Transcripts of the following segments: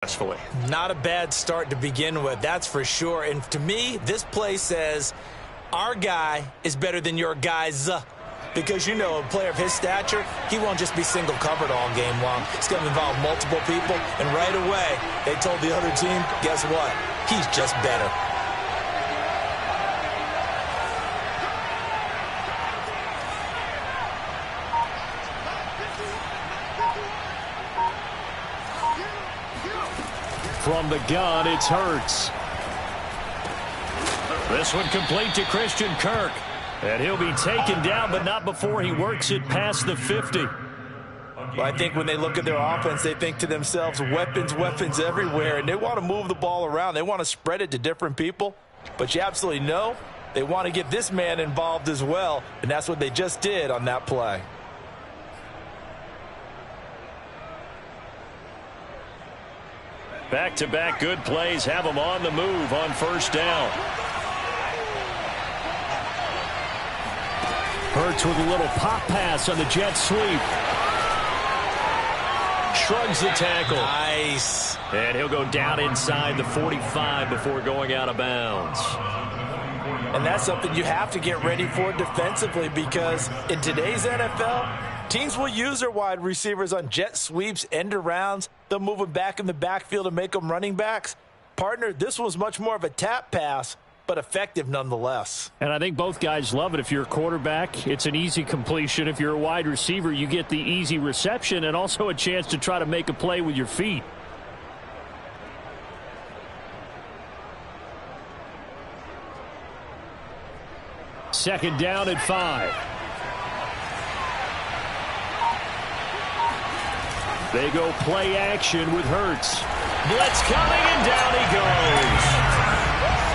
successfully. Not a bad start to begin with, that's for sure. And to me, this play says our guy is better than your guys. Because, you know, a player of his stature, he won't just be single covered all game long. It's going to involve multiple people. And right away, they told the other team, guess what? He's just better. From the gun, it's Hurts. This one complete to Christian Kirk. And he'll be taken down, but not before he works it past the 50. Well, I think when they look at their offense, they think to themselves, weapons, weapons everywhere. And they want to move the ball around. They want to spread it to different people. But you absolutely know they want to get this man involved as well. And that's what they just did on that play. Back-to-back good plays have them on the move on first down. Hurts with a little pop pass on the jet sweep. Shrugs the tackle. Nice. And he'll go down inside the 45 before going out of bounds. And that's something you have to get ready for defensively, because in today's NFL, teams will use their wide receivers on jet sweeps, end arounds. They'll move them back in the backfield and make them running backs. Partner, this was much more of a tap pass, but effective nonetheless. And I think both guys love it. If you're a quarterback, it's an easy completion. If you're a wide receiver, you get the easy reception and also a chance to try to make a play with your feet. Second down at 5. They go play action with Hurts. Blitz coming, and down he goes.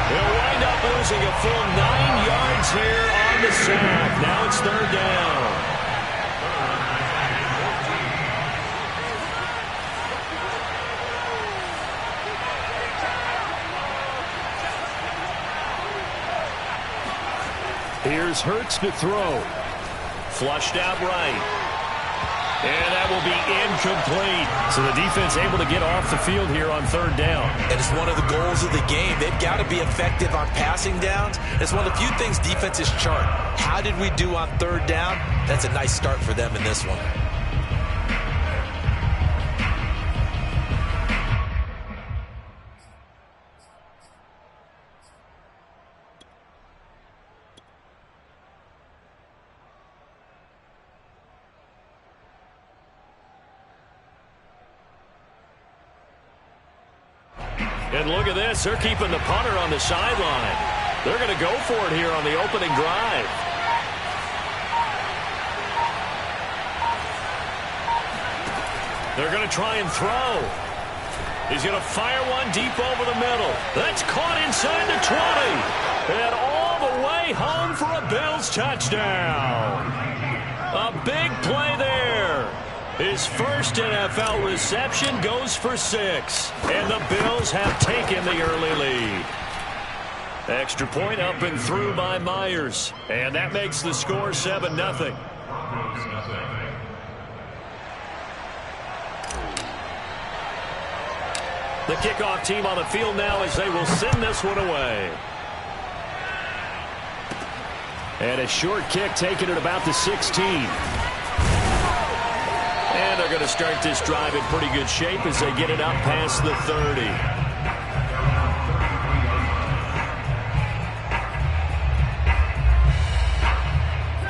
He'll wind up losing a full 9 yards here on the sack. Now it's third down. Here's Hurts to throw. Flushed out right. And that will be incomplete. So the defense able to get off the field here on third down. And it's one of the goals of the game. They've got to be effective on passing downs. It's one of the few things defenses chart. How did we do on third down? That's a nice start for them in this one. And look at this. They're keeping the punter on the sideline. They're going to go for it here on the opening drive. They're going to try and throw. He's going to fire one deep over the middle. That's caught inside the 20. And all the way home for a Bills touchdown. A big play there. His first NFL reception goes for 6. And the Bills have taken the early lead. Extra point up and through by Myers. And that makes the score 7-0. The kickoff team on the field now as they will send this one away. And a short kick taken at about the 16. And they're going to start this drive in pretty good shape as they get it up past the 30.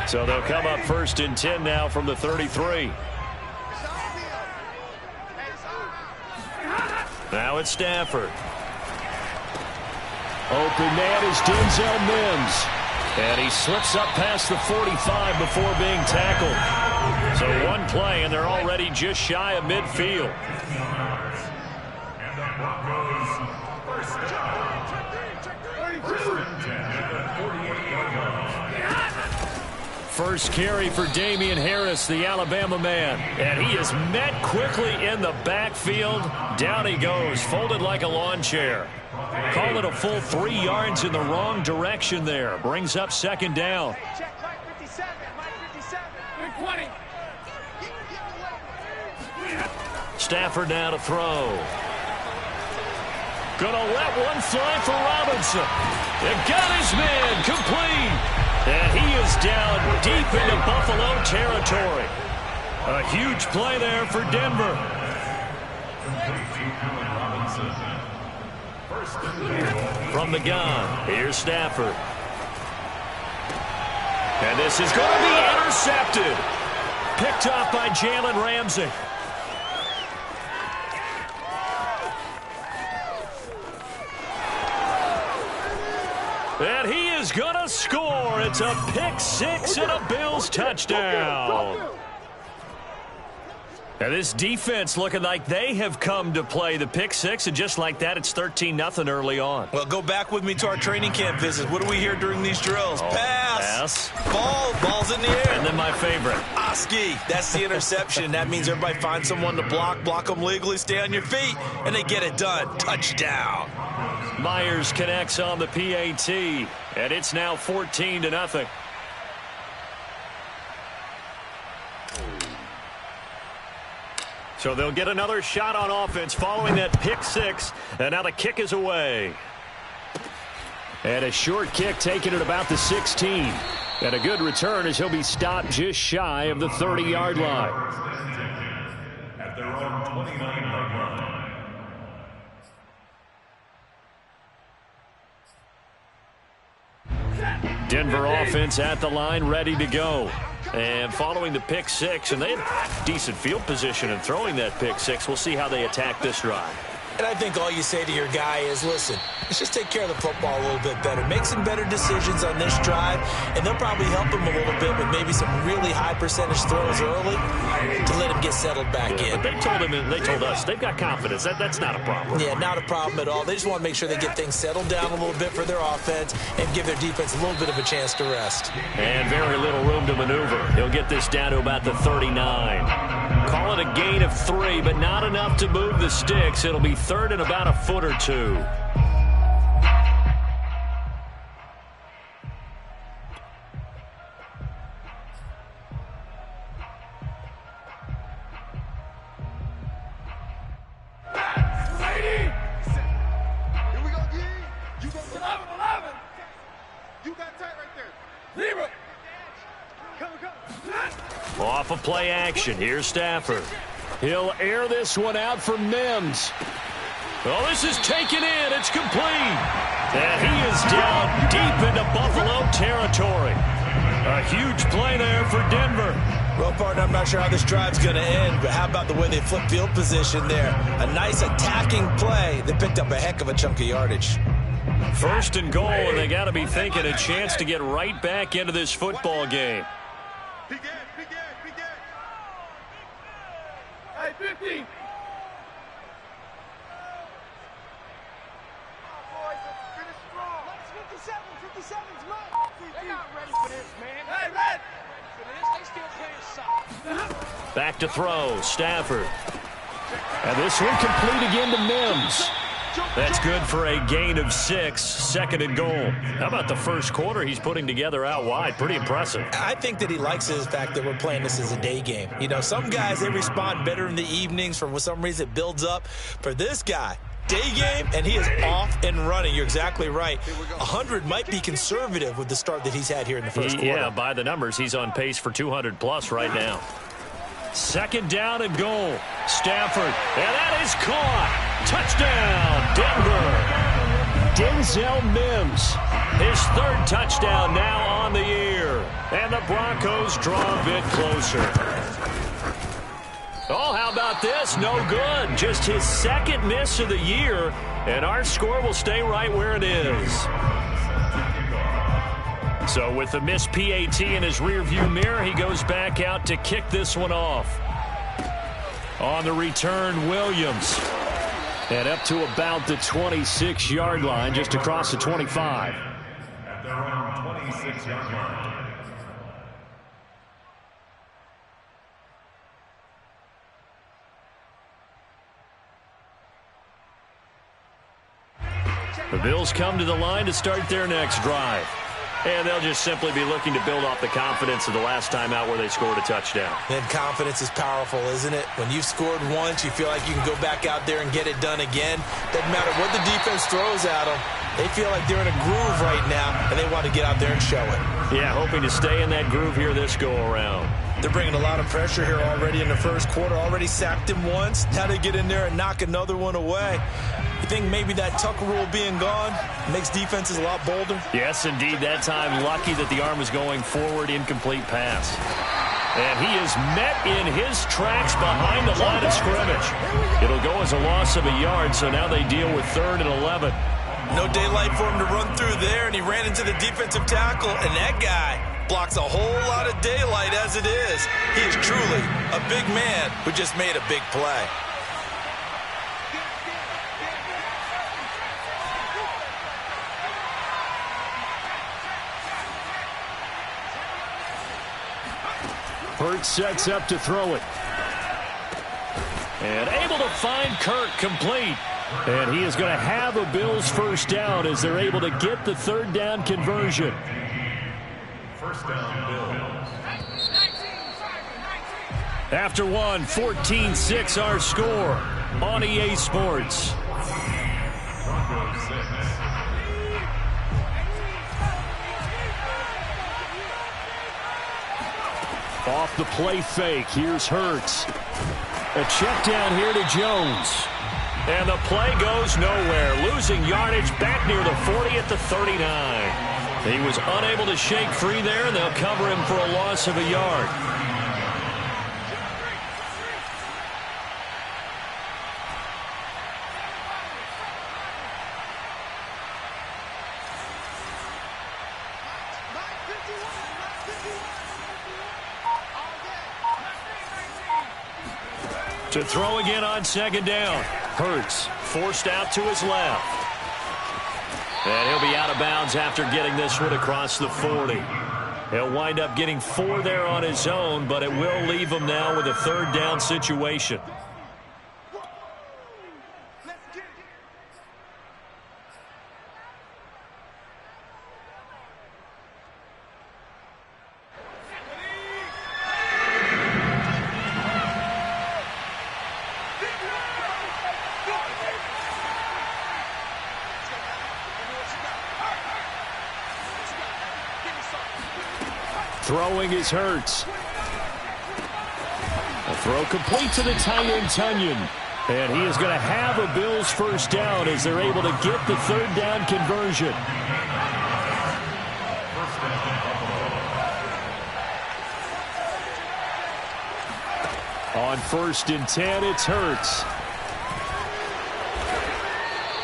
So they'll come up first and 10 now from the 33. Now it's Stafford. Open man is Denzel Mims. And he slips up past the 45 before being tackled. So one play, and they're already just shy of midfield. First carry for Damian Harris, the Alabama man. And he is met quickly in the backfield. Down he goes, folded like a lawn chair. Call it a full 3 yards in the wrong direction there. Brings up second down. Stafford now to throw. Gonna let one fly for Robinson. It got his man complete. And he is down deep into Buffalo territory. A huge play there for Denver. From the gun, here's Stafford. And this is going to be intercepted. Picked off by Jalen Ramsey. And he is going to score. It's a pick six and a Bills touchdown. And this defense looking like they have come to play the pick six, and just like that, it's 13-0 early on. Well, go back with me to our training camp visit. What do we hear during these drills? Pass. Ball's in the air. And then my favorite. Oski. That's the interception. That means everybody finds someone to block them legally, stay on your feet, and they get it done. Touchdown. Myers connects on the PAT, and it's now 14-0. So they'll get another shot on offense following that pick six, and now the kick is away. And a short kick taken at about the 16. And a good return as he'll be stopped just shy of the 30-yard line. At their own 29-yard line. Denver offense at the line, ready to go. And following the pick six, and they have decent field position in throwing that pick six. We'll see how they attack this drive. And I think all you say to your guy is, listen, let's just take care of the football a little bit better. Make some better decisions on this drive, and they'll probably help him a little bit with maybe some really high percentage throws early to let him get settled back in. But they told him, and they told us, they've got confidence. That's not a problem. Yeah, not a problem at all. They just want to make sure they get things settled down a little bit for their offense and give their defense a little bit of a chance to rest. And very little room to maneuver. He'll get this down to about the 39. Call it a gain of 3, but not enough to move the sticks. It'll be third and about a foot or two. Off of play action, here's Stafford. He'll air this one out for Mims. Oh, this is taken in. It's complete. And he is down deep into Buffalo territory. A huge play there for Denver. Well, partner, I'm not sure how this drive's going to end, but how about the way they flip field position there? A nice attacking play that picked up a heck of a chunk of yardage. First and goal, and they got to be thinking a chance to get right back into this football game. Hey, 50. Back to throw, Stafford. And this one complete again to Mims. That's good for a gain of 6, second and goal. How about the first quarter he's putting together out wide? Pretty impressive. I think that he likes the fact that we're playing this as a day game. You know, some guys, they respond better in the evenings. For some reason, it builds up. For this guy, day game, and he is off and running. You're exactly right. 100 might be conservative with the start that he's had here in the first quarter. Yeah, by the numbers, he's on pace for 200-plus right now. Second down and goal. Stafford, and that is caught. Touchdown, Denver. Denzel Mims, his third touchdown now on the year. And the Broncos draw a bit closer. Oh, how about this? No good. Just his second miss of the year, and our score will stay right where it is. So with the missed PAT in his rearview mirror, he goes back out to kick this one off. On the return, Williams. And up to about the 26-yard line, just across the 25. At their own 26-yard line. The Bills come to the line to start their next drive. And they'll just simply be looking to build off the confidence of the last time out where they scored a touchdown. And confidence is powerful, isn't it? When you've scored once, you feel like you can go back out there and get it done again. Doesn't matter what the defense throws at them. They feel like they're in a groove right now, and they want to get out there and show it. Yeah, hoping to stay in that groove here this go-around. They're bringing a lot of pressure here already in the first quarter. Already sacked him once. Now they get in there and knock another one away. You think maybe that Tucker rule being gone makes defenses a lot bolder? Yes, indeed. That time, lucky that the arm was going forward, incomplete pass. And he is met in his tracks behind the line of scrimmage. It'll go as a loss of a yard, so now they deal with 3rd and 11. No daylight for him to run through there, and he ran into the defensive tackle, and that guy blocks a whole lot of daylight as it is. He is truly a big man who just made a big play. Hurts sets up to throw it. And able to find Kirk complete. And he is going to have a Bills first down as they're able to get the 3rd down conversion. First down, Bills. After one, 14-6 our score on EA Sports. Broncos 6. Off the play fake, here's Hurts. A check down here to Jones. And the play goes nowhere, losing yardage back near the 40 at the 39. He was unable to shake free there, and they'll cover him for a loss of a yard. To throw again on 2nd down. Hurts forced out to his left. And he'll be out of bounds after getting this one across the 40. He'll wind up getting 4 there on his own, but it will leave him now with a 3rd down situation. Throwing is Hurts. A throw complete to the tight end, Tunyon. And he is going to have a Bills first down as they're able to get the 3rd down conversion. On 1st and 10, it's Hurts.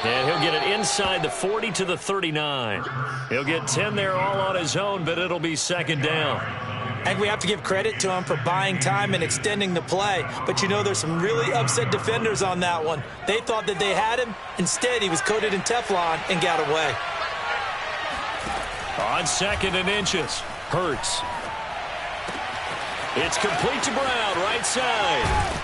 And he'll get it inside the 40 to the 39. He'll get 10 there all on his own, but it'll be 2nd down. I think we have to give credit to him for buying time and extending the play. But, you know, there's some really upset defenders on that one. They thought that they had him. Instead, he was coated in Teflon and got away. On 2nd and inches, Hurts. It's complete to Brown, right side.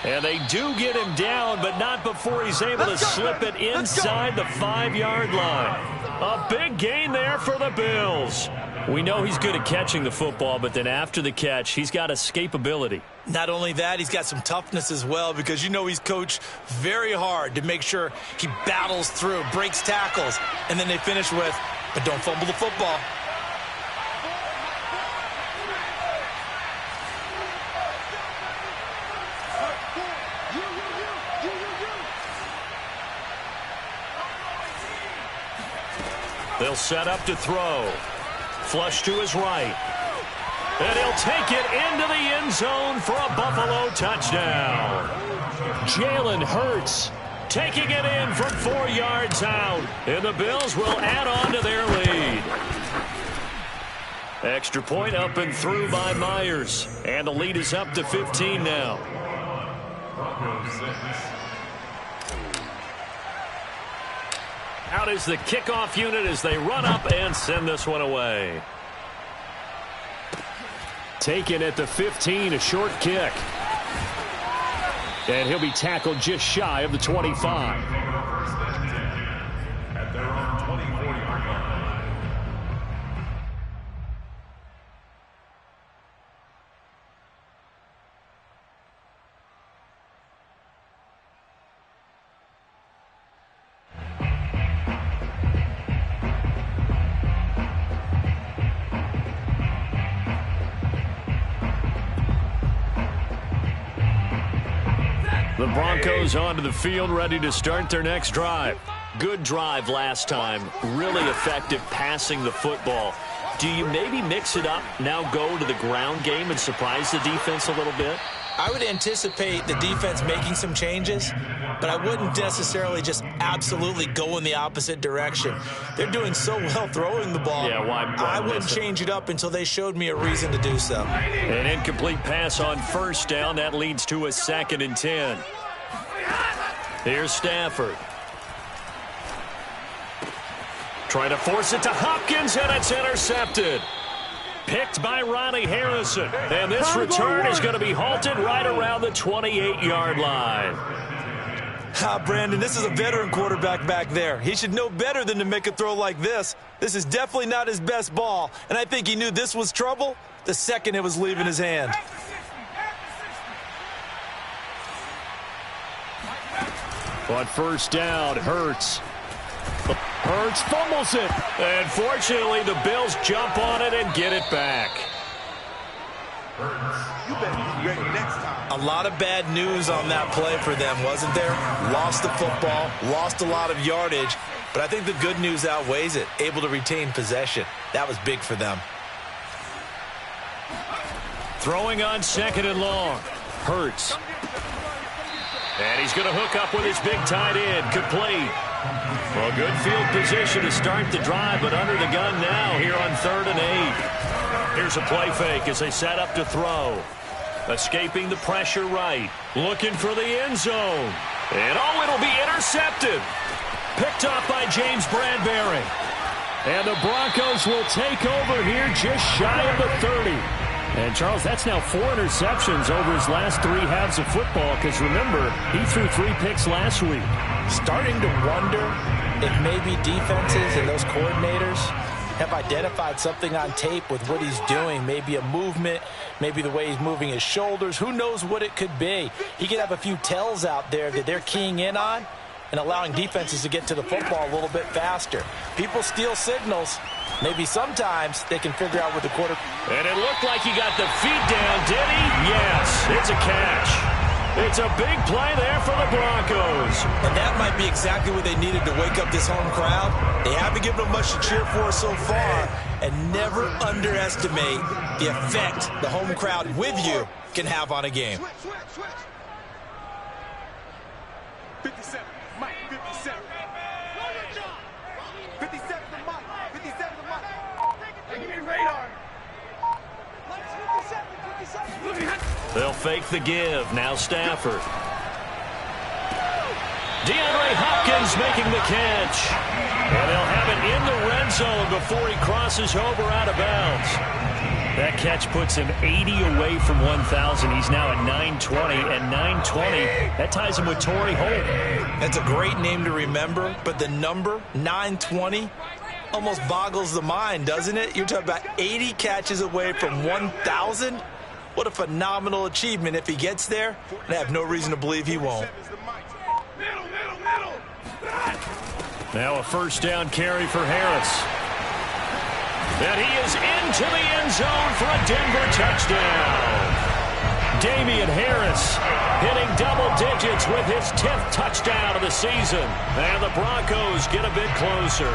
And they do get him down, but not before he's able to slip it inside the 5-yard line. A big gain there for the Bills. We know he's good at catching the football, but then after the catch, he's got escapability. Not only that, he's got some toughness as well, because you know he's coached very hard to make sure he battles through, breaks tackles, and then they finish with, but don't fumble the football. They'll set up to throw. Flush to his right. And he'll take it into the end zone for a Buffalo touchdown. Jalen Hurts taking it in from 4 yards out. And the Bills will add on to their lead. Extra point up and through by Myers. And the lead is up to 15 now. Broncos 6. Out is the kickoff unit as they run up and send this one away. Taken at the 15, a short kick. And he'll be tackled just shy of the 25. At their own 24-yard line. The Broncos onto the field, ready to start their next drive. Good drive last time. Really effective passing the football. Do you maybe mix it up, now go to the ground game and surprise the defense a little bit? I would anticipate the defense making some changes, but I wouldn't necessarily just absolutely go in the opposite direction. They're doing so well throwing the ball. Yeah, why I wouldn't change it up until they showed me a reason to do so. An incomplete pass on first down. That leads to a 2nd and 10. Here's Stafford. Trying to force it to Hopkins, and it's intercepted. Picked by Ronnie Harrison. And this return is going to be halted right around the 28-yard line. Brandon, this is a veteran quarterback back there. He should know better than to make a throw like this. This is definitely not his best ball, and I think he knew this was trouble the second it was leaving his hand. On first down, Hurts fumbles it. And fortunately, the Bills jump on it and get it back. You better be ready next time. A lot of bad news on that play for them, wasn't there? Lost the football, lost a lot of yardage, but I think the good news outweighs it. Able to retain possession. That was big for them. Throwing on 2nd and long. Hurts. And he's going to hook up with his big tight end. Complete. Well, good field position to start the drive, but under the gun now here on 3rd and 8. Here's a play fake as they set up to throw. Escaping the pressure right. Looking for the end zone. And it'll be intercepted. Picked off by James Bradbury. And the Broncos will take over here just shy of the 30. And, Charles, that's now 4 interceptions over his last 3 halves of football because, remember, he threw 3 picks last week. Starting to wonder if maybe defenses and those coordinators have identified something on tape with what he's doing. Maybe a movement, maybe the way he's moving his shoulders. Who knows what it could be? He could have a few tells out there that they're keying in on and allowing defenses to get to the football a little bit faster. People steal signals. Maybe sometimes they can figure out what the quarter. And it looked like he got the feet down, did he? Yes, it's a catch. It's a big play there for the Broncos. And that might be exactly what they needed to wake up this home crowd. They haven't given them much to cheer for so far. And never underestimate the effect the home crowd with you can have on a game. 57, Mike, 57. 57 to Mike, 57 to Mike. Give me radar. They'll fake the give. Now Stafford. DeAndre Hopkins making the catch. And they'll have it in the red zone before he crosses over out of bounds. That catch puts him 80 away from 1,000. He's now at 920, and 920, that ties him with Torrey Holt. That's a great name to remember, but the number, 920, almost boggles the mind, doesn't it? You're talking about 80 catches away from 1,000? What a phenomenal achievement if he gets there, and I have no reason to believe he won't. Now a first down carry for Harris. And he is into the end zone for a Denver touchdown. Damian Harris hitting double digits with his 10th touchdown of the season. And the Broncos get a bit closer.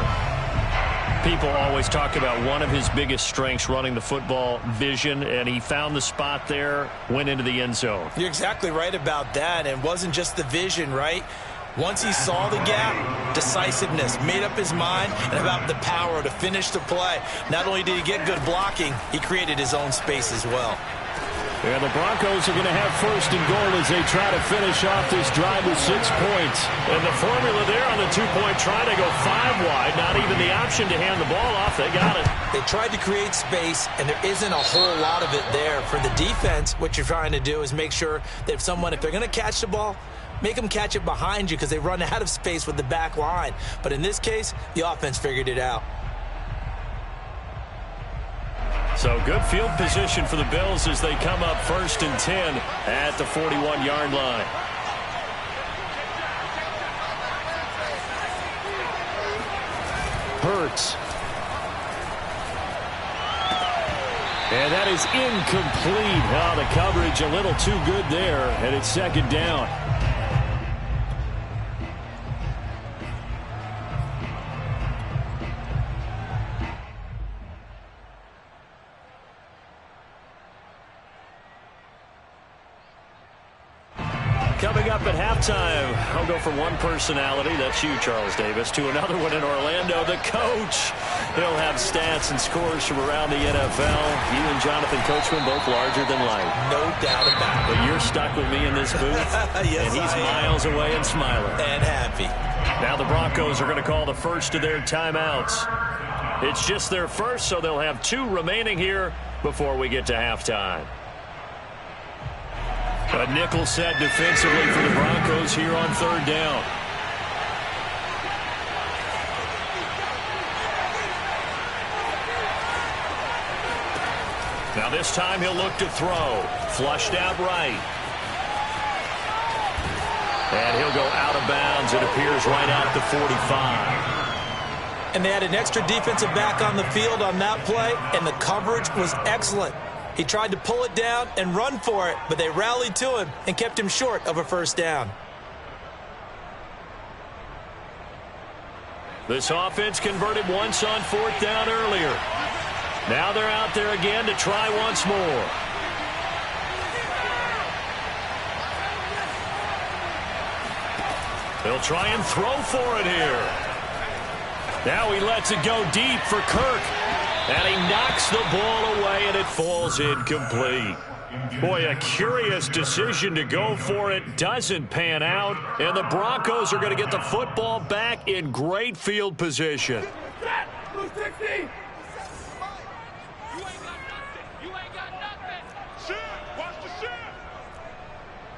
People always talk about one of his biggest strengths running the football, vision, and he found the spot there, went into the end zone. You're exactly right about that, and it wasn't just the vision, right? Once he saw the gap, decisiveness, made up his mind, and about the power to finish the play. Not only did he get good blocking, he created his own space as well. And the Broncos are going to have first and goal as they try to finish off this drive with 6 points. And the formula there on the two-point try to go 5 wide. Not even the option to hand the ball off. They got it. They tried to create space, and there isn't a whole lot of it there. For the defense, what you're trying to do is make sure that if they're going to catch the ball, make them catch it behind you because they run out of space with the back line. But in this case, the offense figured it out. So good field position for the Bills as they come up first and 10 at the 41-yard line. Hurts. And that is incomplete. Oh, the coverage a little too good there, and it's second down. halftime, I'll go from one personality, that's you, Charles Davis, to another one in Orlando, the coach. He'll have stats and scores from around the NFL. You and Jonathan Coachman both larger than life. No doubt about it. But you're stuck with me in this booth, yes, and he's miles away and smiling. And happy. Now the Broncos are going to call the first of their timeouts. It's just their first, so they'll have 2 remaining here before we get to halftime. A nickel set defensively for the Broncos here on 3rd down. Now this time he'll look to throw. Flushed out right. And he'll go out of bounds. It appears right at the 45. And they had an extra defensive back on the field on that play, and the coverage was excellent. He tried to pull it down and run for it, but they rallied to him and kept him short of a first down. This offense converted once on 4th down earlier. Now they're out there again to try once more. They'll try and throw for it here. Now he lets it go deep for Kirk. And he knocks the ball away, and it falls incomplete. Boy, a curious decision to go for it. Doesn't pan out. And the Broncos are going to get the football back in great field position.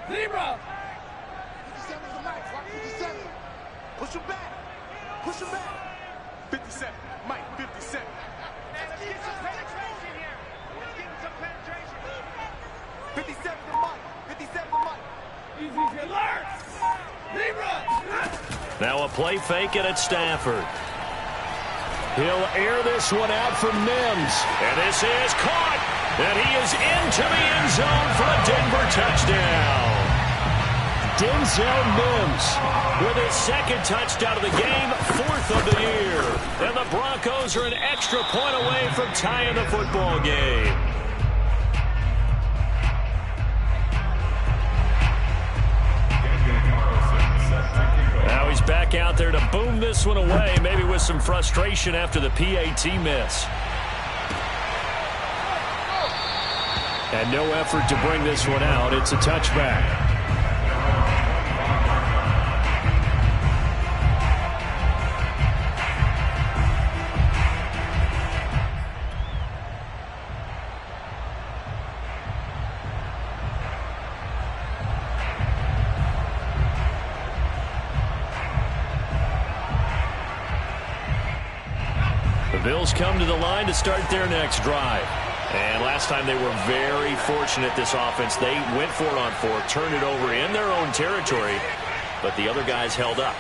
Libra! 57 is the max. Watch 57. Push him back. Push him back. 57. Mike, 57. Let's get some penetration here. Let's get some penetration. 57 to Mike. 57 to Mike. Easy, alert! Libra! Now a play fake it at Stafford. He'll air this one out for Mims. And this is caught. And he is into the end zone for a Denver touchdown. Denzel Mims with his 2nd touchdown of the game, 4th of the year. And the Broncos are an extra point away from tying the football game. Now he's back out there to boom this one away, maybe with some frustration after the PAT miss. And no effort to bring this one out. It's a touchback. The Bills come to the line to start their next drive. And last time they were very fortunate, this offense. They went for it on 4th, turned it over in their own territory, but the other guys held up.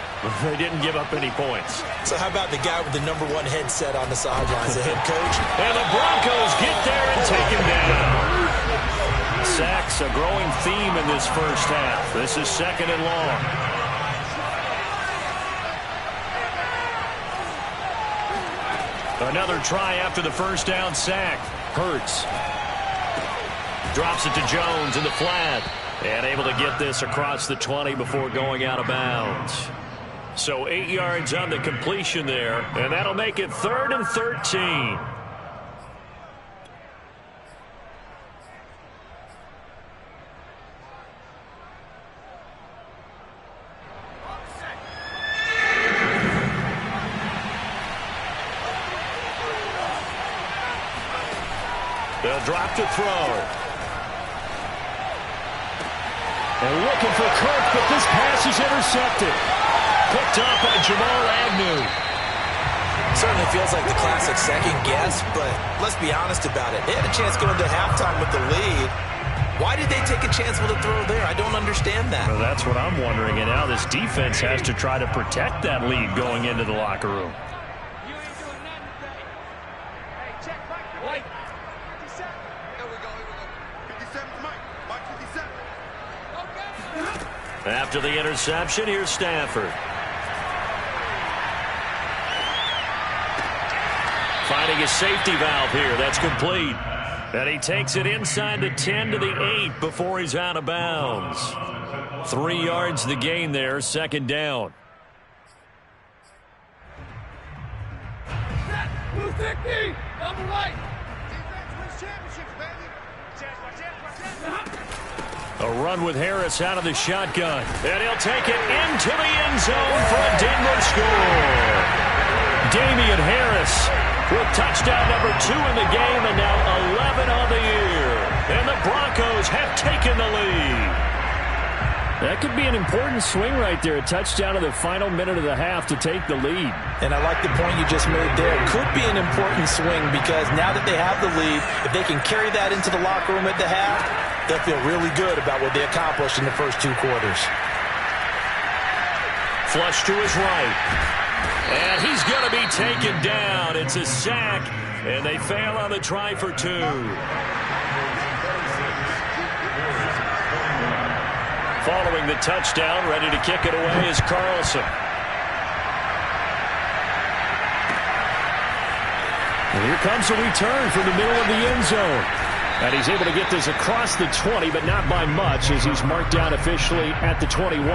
They didn't give up any points. So how about the guy with the #1 headset on the sidelines, the head coach? And the Broncos get there and take him down. Sacks, a growing theme in this first half. This is 2nd and long. Another try after the first down sack. Hurts. Drops it to Jones in the flat. And able to get this across the 20 before going out of bounds. So 8 yards on the completion there. And that'll make it 3rd and 13. They'll drop to throw. And looking for Kirk, but this pass is intercepted. Picked up by Jamal Agnew. Certainly feels like the classic second guess, but let's be honest about it. They had a chance going to halftime with the lead. Why did they take a chance with a throw there? I don't understand that. Well, that's what I'm wondering. And now this defense has to try to protect that lead going into the locker room. After the interception, here's Stafford. Finding a safety valve here. That's complete. And he takes it inside the 10 to the 8 before he's out of bounds. 3 yards the gain there, second down. A run with Harris out of the shotgun. And he'll take it into the end zone for a Denver score. Damian Harris with touchdown number 2 in the game and now 11 on the year. And the Broncos have taken the lead. That could be an important swing right there. A touchdown in the final minute of the half to take the lead. And I like the point you just made there. Could be an important swing because now that they have the lead, if they can carry that into the locker room at the half, they'll feel really good about what they accomplished in the first 2 quarters. Flush to his right. And he's going to be taken down. It's a sack, and they fail on the try for 2. Following the touchdown, ready to kick it away is Carlson. And here comes a return from the middle of the end zone. And he's able to get this across the 20, but not by much as he's marked down officially at the 21.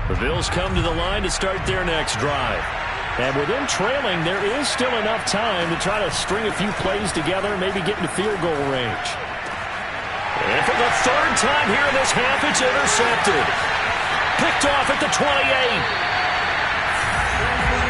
The Bills come to the line to start their next drive. And with them trailing, there is still enough time to try to string a few plays together, maybe get into field goal range. And for the 3rd time here in this half, it's intercepted. Picked off at the 28.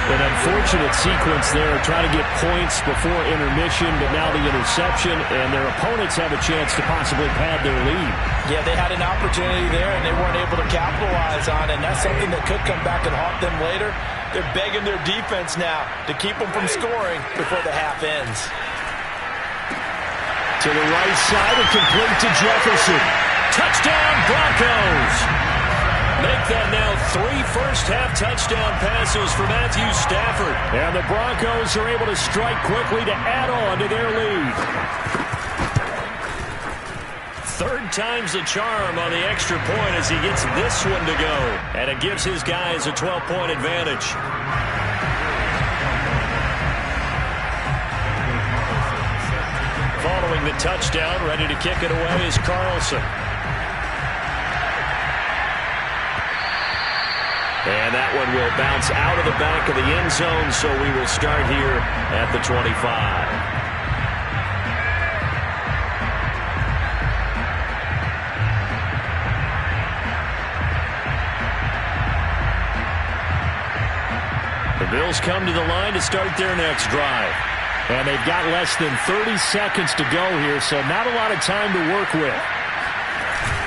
An unfortunate sequence there, trying to get points before intermission, but now the interception, and their opponents have a chance to possibly pad their lead. Yeah, they had an opportunity there, and they weren't able to capitalize on it, and that's something that could come back and haunt them later. They're begging their defense now to keep them from scoring before the half ends. To the right side and complete to Jefferson. Touchdown, Broncos! Make that now 3 first-half touchdown passes for Matthew Stafford. And the Broncos are able to strike quickly to add on to their lead. 3rd time's the charm on the extra point as he gets this one to go. And it gives his guys a 12-point advantage. Following the touchdown, ready to kick it away is Carlson. And that one will bounce out of the back of the end zone, so we will start here at the 25. The Bills come to the line to start their next drive. And they've got less than 30 seconds to go here, so not a lot of time to work with.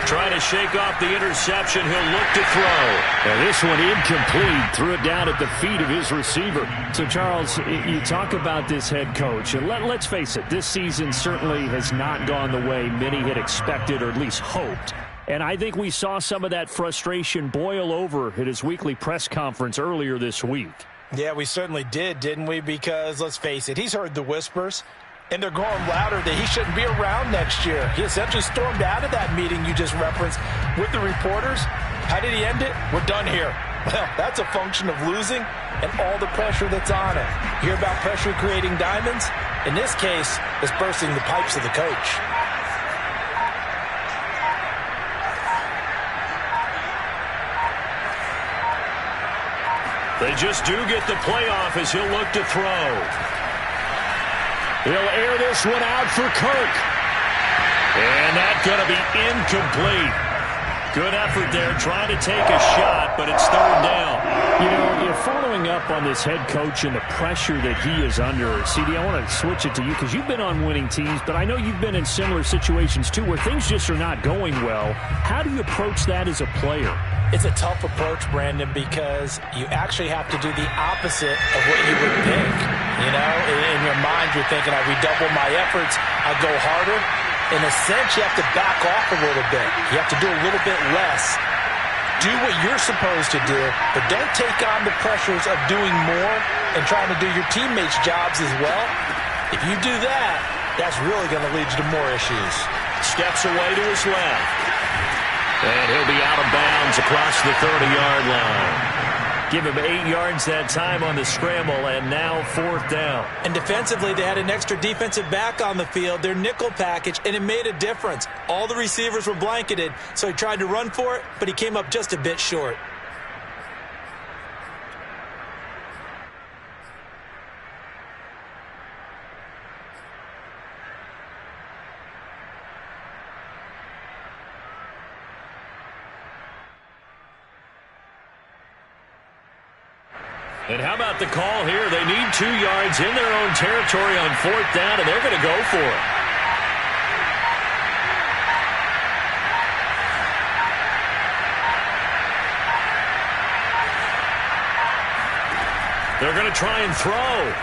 Trying to shake off the interception. He'll look to throw. And this one incomplete. Threw it down at the feet of his receiver. So, Charles, you talk about this head coach. And let's face it, this season certainly has not gone the way many had expected or at least hoped. And I think we saw some of that frustration boil over at his weekly press conference earlier this week. Yeah, we certainly did, didn't we? Because, let's face it, he's heard the whispers. And they're going louder that he shouldn't be around next year. He essentially stormed out of that meeting you just referenced with the reporters. How did he end it? We're done here. Well, that's a function of losing and all the pressure that's on it. You hear about pressure creating diamonds? In this case, it's bursting the pipes of the coach. They just do get the playoff as he'll look to throw. He'll air this one out for Kirk. And that's going to be incomplete. Good effort there, trying to take a shot, but it's 3rd down. You know, you're following up on this head coach and the pressure that he is under. CD, I want to switch it to you because you've been on winning teams, but I know you've been in similar situations too where things just are not going well. How do you approach that as a player? It's a tough approach, Brandon, because you actually have to do the opposite of what you would think. You know, in your mind, you're thinking, I redouble my efforts, I go harder. In a sense, you have to back off a little bit. You have to do a little bit less. Do what you're supposed to do, but don't take on the pressures of doing more and trying to do your teammates' jobs as well. If you do that, that's really going to lead you to more issues. Steps away to his left. And he'll be out of bounds across the 30-yard line. Give him 8 yards that time on the scramble, and now 4th down. And defensively, they had an extra defensive back on the field, their nickel package, and it made a difference. All the receivers were blanketed, so he tried to run for it, but he came up just a bit short. And how about the call here? They need 2 yards in their own territory on 4th down, and they're going to go for it. They're going to try and throw.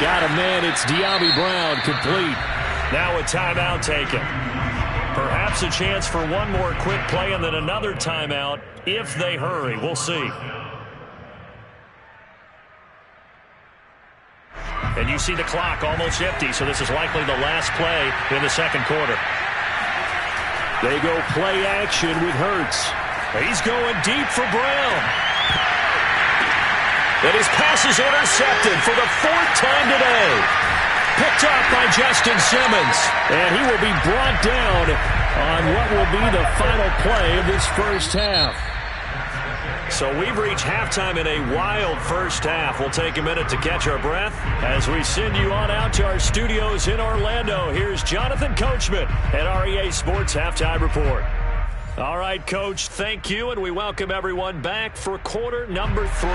Got a man. It's De'Ami Brown, complete. Now a timeout taken. Perhaps a chance for one more quick play and then another timeout if they hurry. We'll see. And you see the clock almost empty, so this is likely the last play in the second quarter. They go play action with Hurts. He's going deep for Brown. And his pass is intercepted for the 4th time today. Picked up by Justin Simmons. And he will be brought down on what will be the final play of this first half. So we've reached halftime in a wild first half. We'll take a minute to catch our breath as we send you on out to our studios in Orlando. Here's Jonathan Coachman at REA Sports Halftime Report. All right, Coach, thank you, and we welcome everyone back for quarter number 3.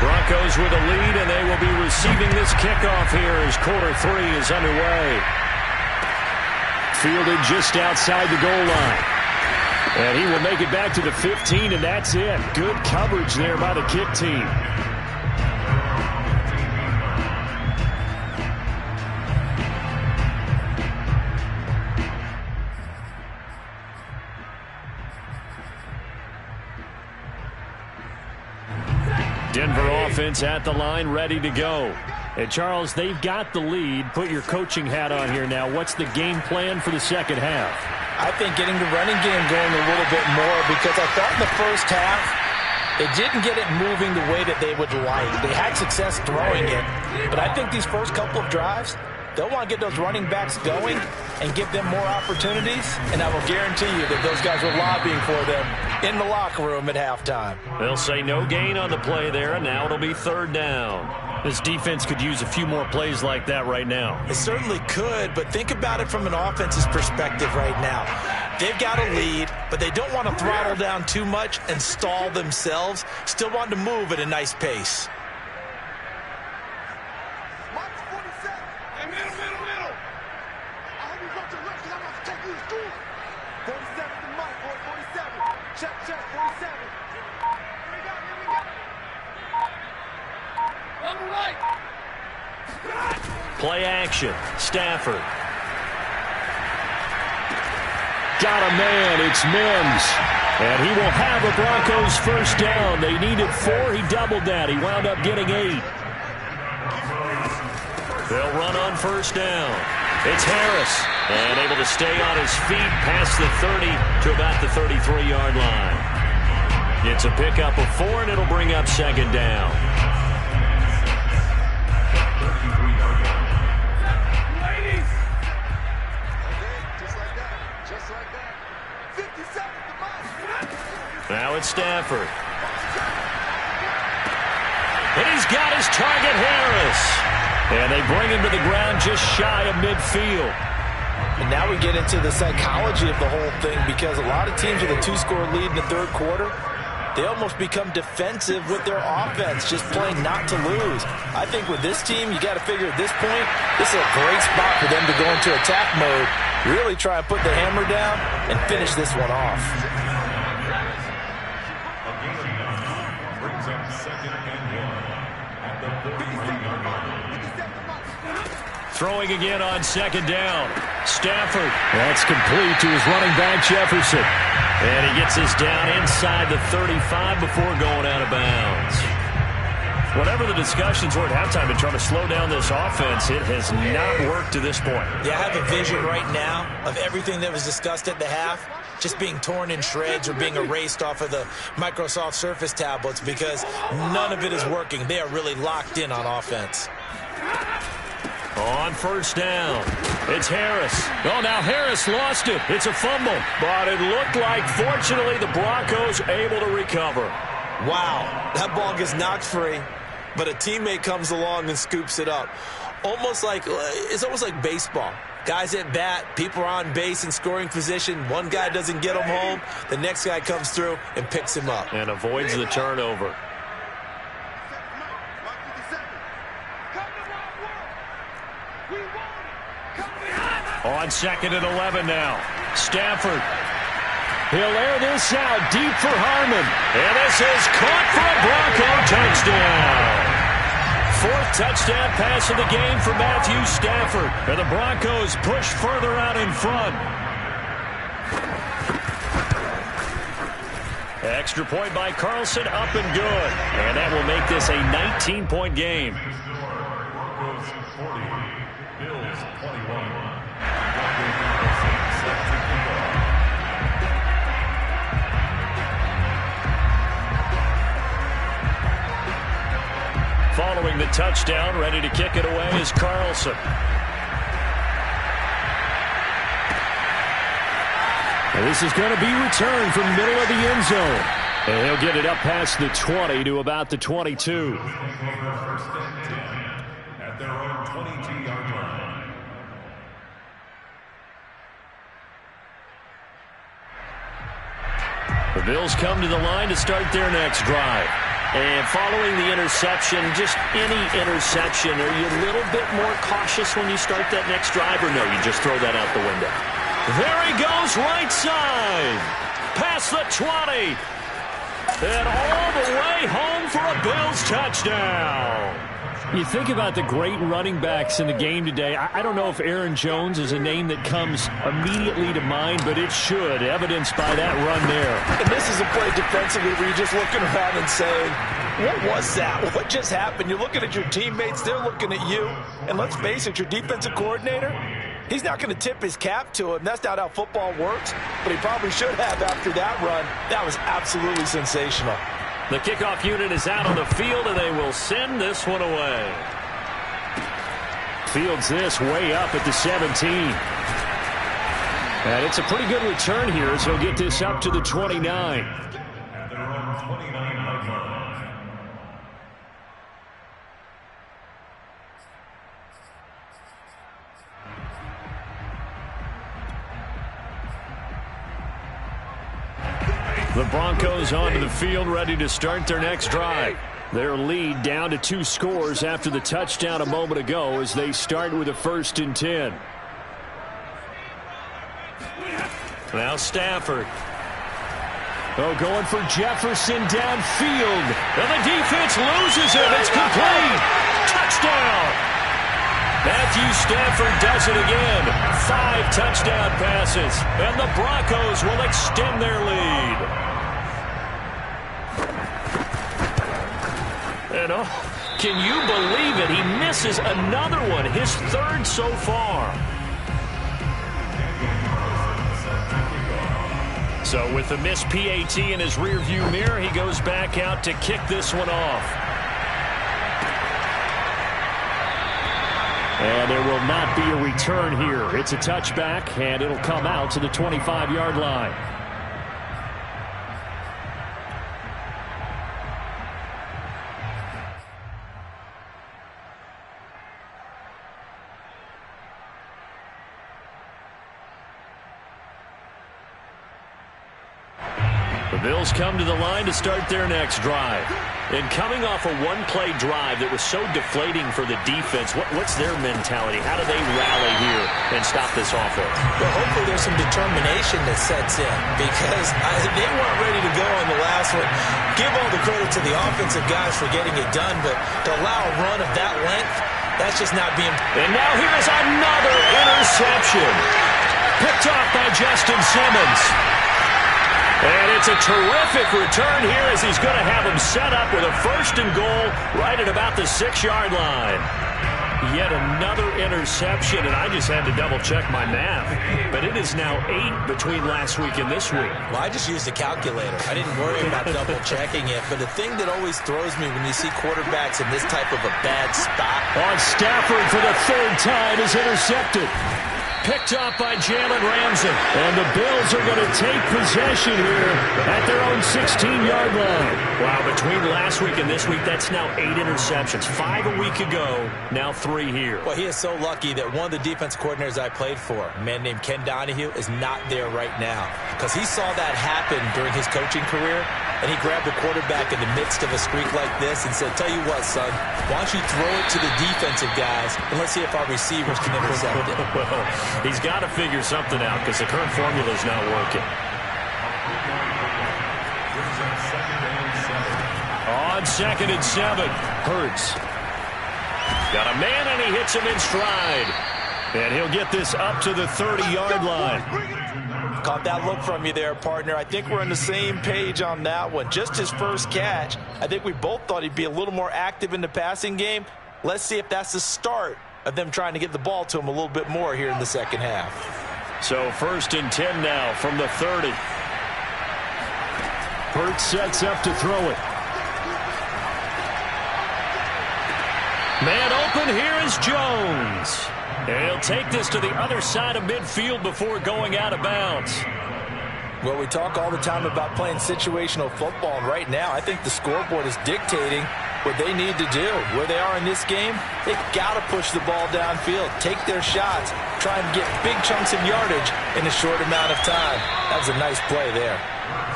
Broncos with a lead, and they will be receiving this kickoff here as quarter 3 is underway. Fielded just outside the goal line. And he will make it back to the 15, and that's it. Good coverage there by the kick team. Denver offense at the line, ready to go. And, Charles, they've got the lead. Put your coaching hat on here now. What's the game plan for the second half? I think getting the running game going a little bit more, because I thought in the first half they didn't get it moving the way that they would like. They had success throwing it, but I think these first couple of drives, they'll want to get those running backs going and give them more opportunities, and I will guarantee you that those guys were lobbying for them in the locker room at halftime. They'll say no gain on the play there, and now it'll be 3rd down. This defense could use a few more plays like that right now. It certainly could, but think about it from an offense's perspective right now. They've got a lead, but they don't want to throttle down too much and stall themselves. Still want to move at a nice pace. March 47. Hey, middle. I hope you go to the left because I'm about to take you to school. 47 to Mike, boy, 47. Check, 47. Here we go. On the right. Play action. Stafford. Got a man. It's Mims. And he will have a Broncos first down. They needed 4. He doubled that. He wound up getting 8. They'll run on first down. It's Harris. And able to stay on his feet past the 30 to about the 33-yard line. It's a pickup of 4, and it'll bring up 2nd down. Now it's Stafford. And he's got his target, Harris. And they bring him to the ground just shy of midfield. And now we get into the psychology of the whole thing, because a lot of teams with a 2-score lead in the 3rd quarter, they almost become defensive with their offense, just playing not to lose. I think with this team, you got to figure at this point, this is a great spot for them to go into attack mode, really try and put the hammer down and finish this one off. Throwing again on 2nd down. Stafford. That's complete to his running back, Jefferson. And he gets us down inside the 35 before going out of bounds. Whatever the discussions were at halftime to try to slow down this offense, it has not worked to this point. Yeah, I have a vision right now of everything that was discussed at the half just being torn in shreds or being erased off of the Microsoft Surface tablets because none of it is working. They are really locked in on offense. On first down, it's Harris. Oh, now Harris lost it. It's a fumble. But it looked like, fortunately, the Broncos able to recover. Wow, that ball gets knocked free, but a teammate comes along and scoops it up. It's almost like baseball. Guys at bat, people are on base in scoring position. One guy doesn't get him home. The next guy comes through and picks him up. And avoids the turnover. On second and 11 now. Stafford. He'll air this out deep for Harmon. And this is caught for a Bronco touchdown. Fourth touchdown pass of the game for Matthew Stafford. And the Broncos push further out in front. Extra point by Carlson, up and good. And that will make this a 19-point game. Broncos 40, Bills 21. Following the touchdown, ready to kick it away is Carlson. And this is going to be returned from middle of the end zone. And he'll get it up past the 20 to about the 22. First and 10 at their own 22-yard line. The Bills come to the line to start their next drive. And following the interception, just any interception, are you a little bit more cautious when you start that next drive, or no, you just throw that out the window? There he goes, right side. Past the 20. And all the way home for a Bills touchdown. You think about the great running backs in the game today. I don't know if Aaron Jones is a name that comes immediately to mind, but it should, evidenced by that run there. And this is a play defensively where you're just looking around and saying, what was that? What just happened? You're looking at your teammates. They're looking at you. And let's face it, your defensive coordinator, he's not going to tip his cap to him. That's not how football works, but he probably should have after that run. That was absolutely sensational. The kickoff unit is out on the field, and they will send this one away. Fields this way up at the 17. And it's a pretty good return here, so he'll get this up to the 29. At their own 29-yard line. The Broncos onto the field, ready to start their next drive. Their lead down to 2 scores after the touchdown a moment ago as they start with a 1st and 10. Now Stafford. Oh, going for Jefferson downfield. And the defense loses it. It's complete. Touchdown. Matthew Stafford does it again. 5 touchdown passes. And the Broncos will extend their lead. And oh, can you believe it? He misses another one, his 3rd so far. So with the missed PAT in his rearview mirror, he goes back out to kick this one off. And there will not be a return here. It's a touchback, and it'll come out to the 25-yard line. The Bills come to the line to start their next drive. And coming off a one-play drive that was so deflating for the defense, what's their mentality? How do they rally here and stop this offense? Well, hopefully there's some determination that sets in because they weren't ready to go on the last one. Give all the credit to the offensive guys for getting it done, but to allow a run of that length, that's just not being... And now here's another interception. Picked off by Justin Simmons. And it's a terrific return here as he's going to have him set up with a 1st and goal right at about the 6-yard line. Yet another interception, and I just had to double-check my math. But it is now 8 between last week and this week. Well, I just used a calculator. I didn't worry about double-checking it. But the thing that always throws me when you see quarterbacks in this type of a bad spot. On Stafford for the 3rd time is intercepted. Picked off by Jalen Ramsey. And the Bills are going to take possession here at their own 16-yard line. Wow, between last week and this week, that's now 8 interceptions. 5 a week ago, now 3 here. Well, he is so lucky that one of the defense coordinators I played for, a man named Ken Donahue, is not there right now. Because he saw that happen during his coaching career, and he grabbed the quarterback in the midst of a streak like this and said, tell you what, son, why don't you throw it to the defensive guys, and let's see if our receivers can intercept it. Well, he's got to figure something out because the current formula is not working. On 2nd and 7, Hurts. Got a man, and he hits him in stride. And he'll get this up to the 30-yard line. Caught that look from you there, partner. I think we're on the same page on that one. Just his first catch. I think we both thought he'd be a little more active in the passing game. Let's see if that's the start of them trying to get the ball to him a little bit more here in the second half. So 1st and 10 now from the 30. Hurts sets up to throw it. Man open, here is Jones. And he'll take this to the other side of midfield before going out of bounds. Well, we talk all the time about playing situational football, and right now I think the scoreboard is dictating what they need to do. Where they are in this game, they've got to push the ball downfield, take their shots, try and get big chunks of yardage in a short amount of time. That was a nice play there.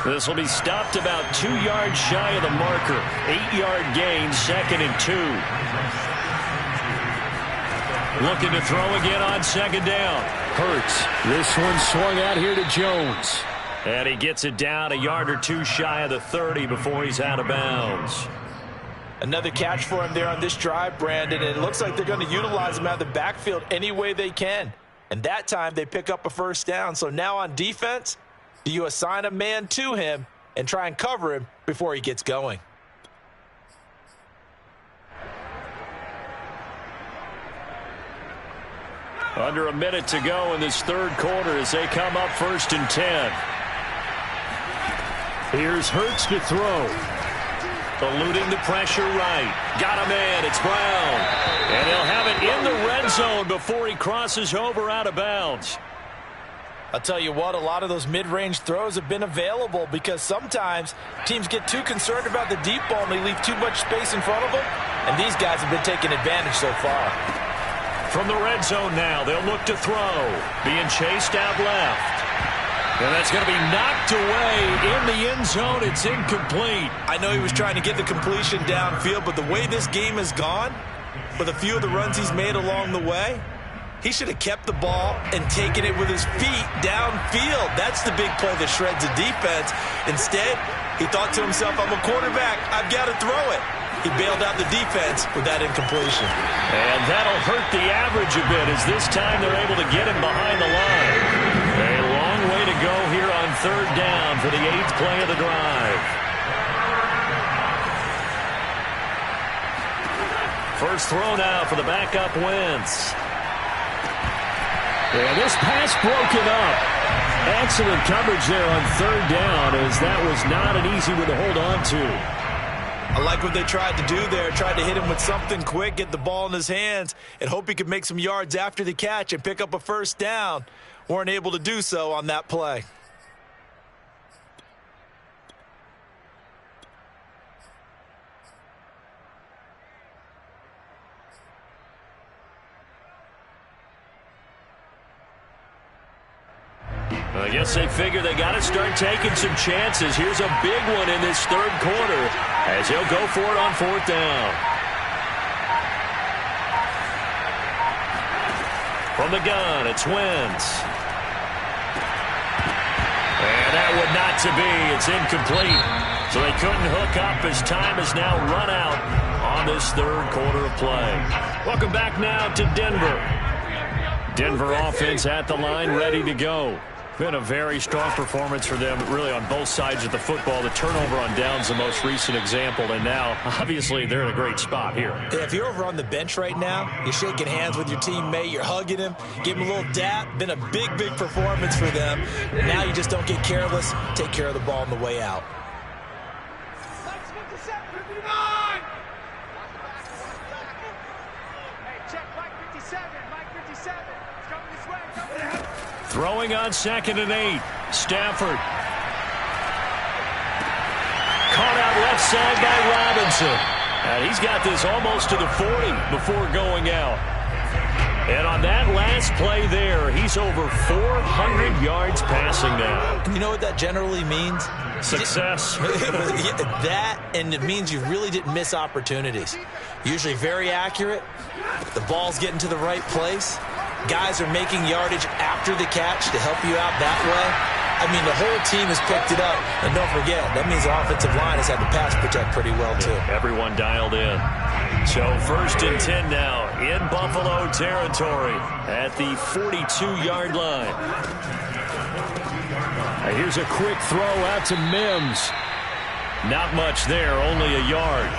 This will be stopped about 2 yards shy of the marker. 8-yard gain, 2nd and 2. Looking to throw again on 2nd down. Hurts. This one swung out here to Jones. And he gets it down a yard or 2 shy of the 30 before he's out of bounds. Another catch for him there on this drive, Brandon, and it looks like they're going to utilize him out of the backfield any way they can. And that time they pick up a 1st down. So now on defense, do you assign a man to him and try and cover him before he gets going? Under a minute to go in this 3rd quarter as they come up 1st and 10. Here's Hurts to throw. Eluding the pressure right. Got a man. It's Brown. And he'll have it in the red zone before he crosses over out of bounds. I'll tell you what, a lot of those mid-range throws have been available because sometimes teams get too concerned about the deep ball and they leave too much space in front of them. And these guys have been taking advantage so far. From the red zone now, they'll look to throw. Being chased out left. And that's going to be knocked away in the end zone. It's incomplete. I know he was trying to get the completion downfield, but the way this game has gone, with a few of the runs he's made along the way, he should have kept the ball and taken it with his feet downfield. That's the big play that shreds the defense. Instead, he thought to himself, I'm a quarterback. I've got to throw it. He bailed out the defense with that incompletion. And that'll hurt the average a bit as this time they're able to get him behind the line. A long way to go here on 3rd down for the 8th play of the drive. First throw now for the backup Wentz. Yeah, this pass broken up. Excellent coverage there on 3rd down as that was not an easy one to hold on to. I like what they tried to do there. Tried to hit him with something quick, get the ball in his hands, and hope he could make some yards after the catch and pick up a 1st down. Weren't able to do so on that play. I guess they figure they got to start taking some chances. Here's a big one in this 3rd quarter as he'll go for it on 4th down. From the gun, it's Wentz. And that would not to be. It's incomplete. So they couldn't hook up as time has now run out on this 3rd quarter of play. Welcome back now to Denver. Denver offense at the line, ready to go. Been a very strong performance for them, really, on both sides of the football. The turnover on downs, the most recent example, and now, obviously, they're in a great spot here. If you're over on the bench right now, you're shaking hands with your teammate, you're hugging him, give him a little dap. Been a big, big performance for them. Now you just don't get careless. Take care of the ball on the way out. Throwing on 2nd and 8. Stafford. Caught out left side by Robinson. And he's got this almost to the 40 before going out. And on that last play there, he's over 400 yards passing now. And you know what that generally means? Success. That, and it means you really didn't miss opportunities. Usually very accurate. The ball's getting to the right place. Guys are making yardage after the catch to help you out that way. I mean, the whole team has picked it up. And don't forget, that means the offensive line has had to pass protect pretty well, too. Everyone dialed in. So 1st and 10 now in Buffalo territory at the 42-yard line. Here's a quick throw out to Mims. Not much there, only a yard.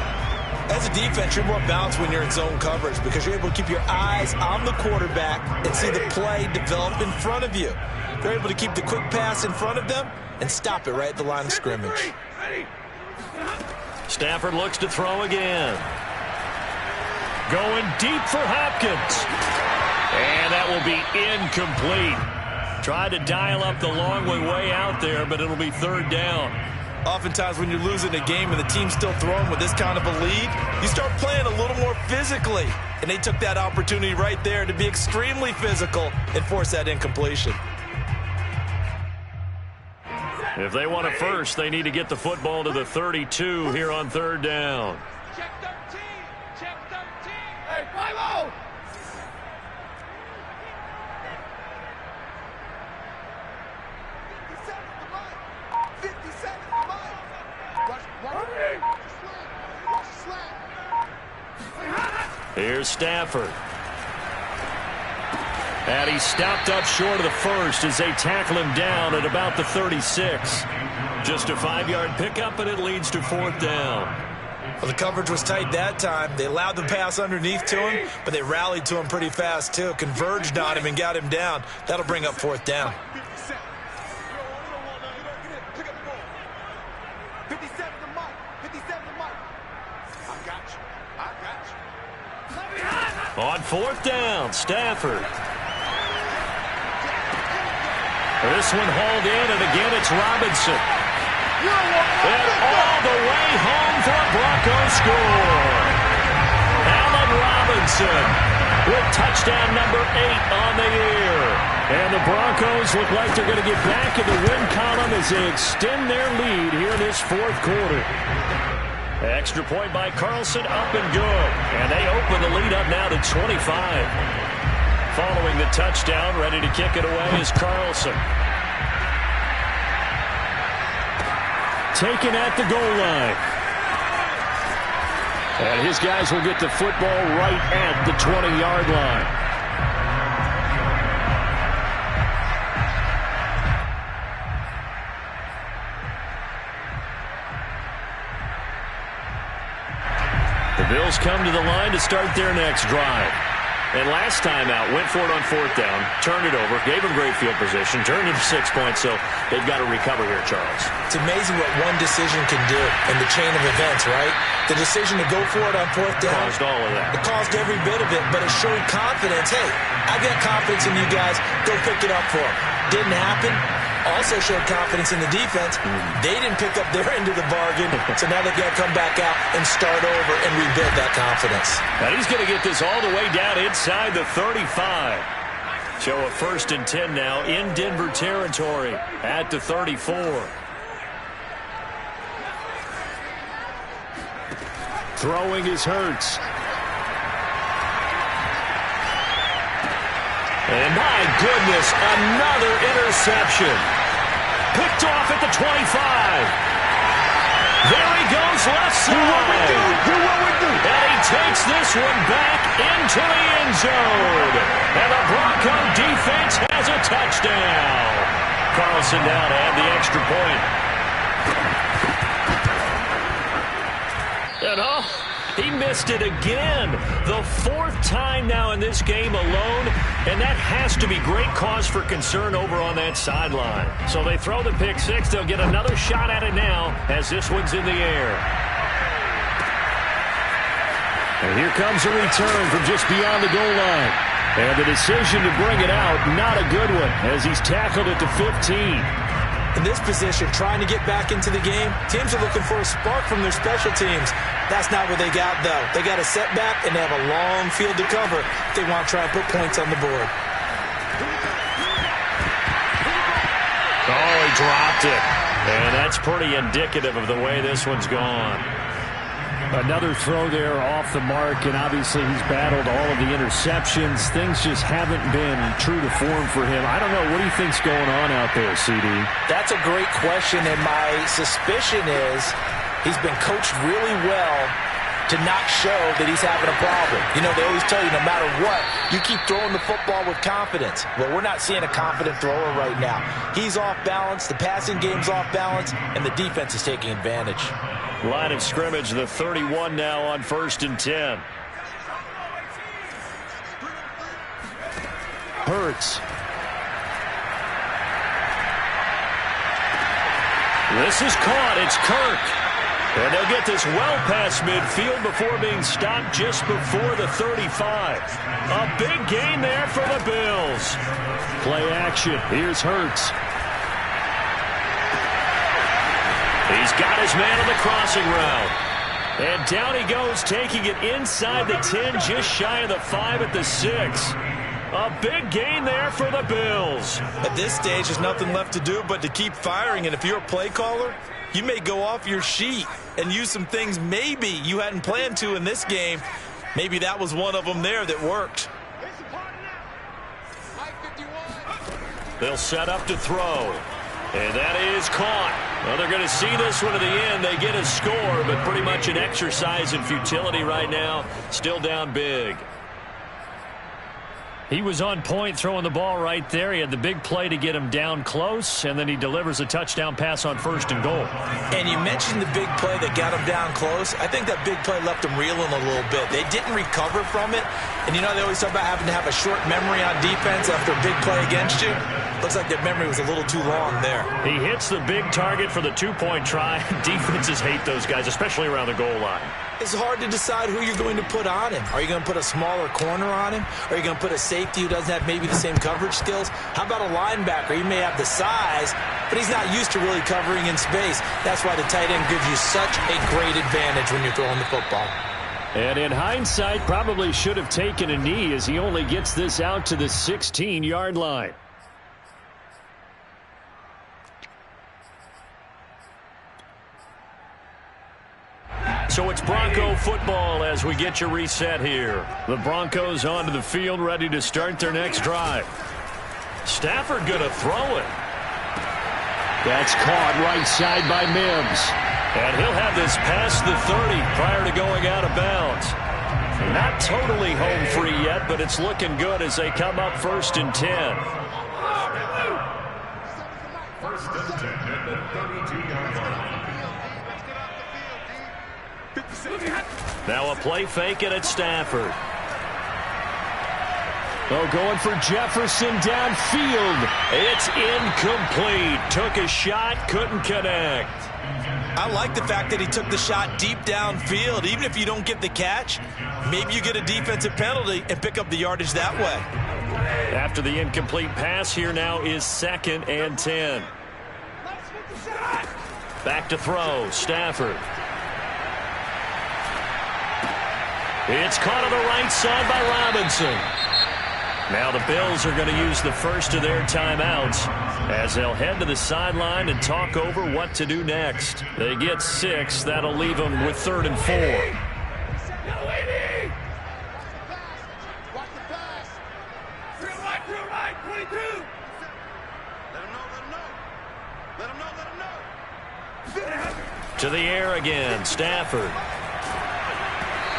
As a defense, you're more balanced when you're in zone coverage because you're able to keep your eyes on the quarterback and see the play develop in front of you. They're able to keep the quick pass in front of them and stop it right at the line of scrimmage. Stafford looks to throw again. Going deep for Hopkins. And that will be incomplete. Tried to dial up the long way out there, but it'll be 3rd down. Oftentimes when you're losing a game and the team's still throwing with this kind of a lead, you start playing a little more physically. And they took that opportunity right there to be extremely physical and force that incompletion. If they want a first, they need to get the football to the 32 here on 3rd down. Check 13. Check 13. Hey, 5-0. 57 the line. Rush slant. Here's Stafford. And he stopped up short of the first as they tackle him down at about the 36. Just a 5-yard pickup, and it leads to 4th down. Well, the coverage was tight that time. They allowed the pass underneath to him, but they rallied to him pretty fast, too. Converged on him and got him down. That'll bring up 4th down. 57 to Mike. 57 to Mike. I got you. On 4th down, Stafford. This one hauled in, and again it's Robinson. And all the way home for a Broncos score. Allen Robinson with touchdown number 8 on the year. And the Broncos look like they're going to get back in the win column as they extend their lead here in this 4th quarter. Extra point by Carlson, up and good. And they open the lead up now to 25. Following the touchdown, ready to kick it away is Carlson. Taken at the goal line. And his guys will get the football right at the 20-yard line. The Bills come to the line to start their next drive. And last time out, went for it on 4th down, turned it over, gave them great field position, turned it to 6 points, so they've got to recover here, Charles. It's amazing what one decision can do in the chain of events, right? The decision to go for it on 4th down. Caused all of that. It caused every bit of it, but it showed confidence. Hey, I got confidence in you guys. Go pick it up for them. Didn't happen. Also showed confidence in the defense. They didn't pick up their end of the bargain, so now they've got to come back out and start over and rebuild that confidence. And he's going to get this all the way down inside the 35. So a 1st and 10 now in Denver territory at the 34. Throwing is Hurts. And my goodness, another interception. Picked off at the 25. There he goes left side. And he takes this one back into the end zone. And the Bronco defense has a touchdown. Carlson now to add the extra point. And he missed it again. The 4th time now in this game alone, and that has to be great cause for concern over on that sideline. So they throw the pick six. They'll get another shot at it now as this one's in the air. And here comes a return from just beyond the goal line. And the decision to bring it out, not a good one, as he's tackled it to 15. In this position, trying to get back into the game, teams are looking for a spark from their special teams. That's not what they got, though. They got a setback, and they have a long field to cover if they want to try and put points on the board. Oh, he dropped it. And that's pretty indicative of the way this one's gone. Another throw there off the mark, and obviously he's battled all of the interceptions. Things just haven't been true to form for him. I don't know. What do you think's going on out there, CD? That's a great question, and my suspicion is he's been coached really well to not show that he's having a problem. You know, they always tell you no matter what, you keep throwing the football with confidence. Well, we're not seeing a confident thrower right now. He's off balance, the passing game's off balance, and the defense is taking advantage. Line of scrimmage, the 31 now on 1st and 10. Hurts. This is caught. It's Kirk. And they'll get this well past midfield before being stopped just before the 35. A big gain there for the Bills. Play action. Here's Hurts. He's got his man on the crossing route. And down he goes, taking it inside the 10, just shy of the 5 at the 6. A big gain there for the Bills. At this stage, there's nothing left to do but to keep firing. And if you're a play caller, you may go off your sheet and use some things maybe you hadn't planned to in this game. Maybe that was one of them there that worked. They'll set up to throw. And that is caught. Well, they're going to see this one to the end. They get a score, but pretty much an exercise in futility right now. Still down big. He was on point throwing the ball right there. He had the big play to get him down close, and then he delivers a touchdown pass on 1st and goal. And you mentioned the big play that got him down close. I think that big play left him reeling a little bit. They didn't recover from it. And, you know, they always talk about having to have a short memory on defense after a big play against you. Looks like their memory was a little too long there. He hits the big target for the 2-point try. Defenses hate those guys, especially around the goal line. It's hard to decide who you're going to put on him. Are you going to put a smaller corner on him? Are you going to put a safety who doesn't have maybe the same coverage skills? How about a linebacker? He may have the size, but he's not used to really covering in space. That's why the tight end gives you such a great advantage when you're throwing the football. And in hindsight, probably should have taken a knee as he only gets this out to the 16-yard line. So it's Bronco football as we get you reset here. The Broncos onto the field, ready to start their next drive. Stafford going to throw it. That's caught right side by Mims. And he'll have this past the 30 prior to going out of bounds. Not totally home free yet, but it's looking good as they come up 1st and 10. 1st and 10 at the 32-yard line. Now a play fake it at Stafford. Oh, going for Jefferson downfield. It's incomplete. Took a shot, couldn't connect. I like the fact that he took the shot deep downfield. Even if you don't get the catch, maybe you get a defensive penalty and pick up the yardage that way. After the incomplete pass, here now is 2nd and 10. Back to throw, Stafford. It's caught on the right side by Robinson. Now the Bills are going to use the first of their timeouts as they'll head to the sideline and talk over what to do next. They get 6. That'll leave them with 3rd and 4. To the air again, Stafford.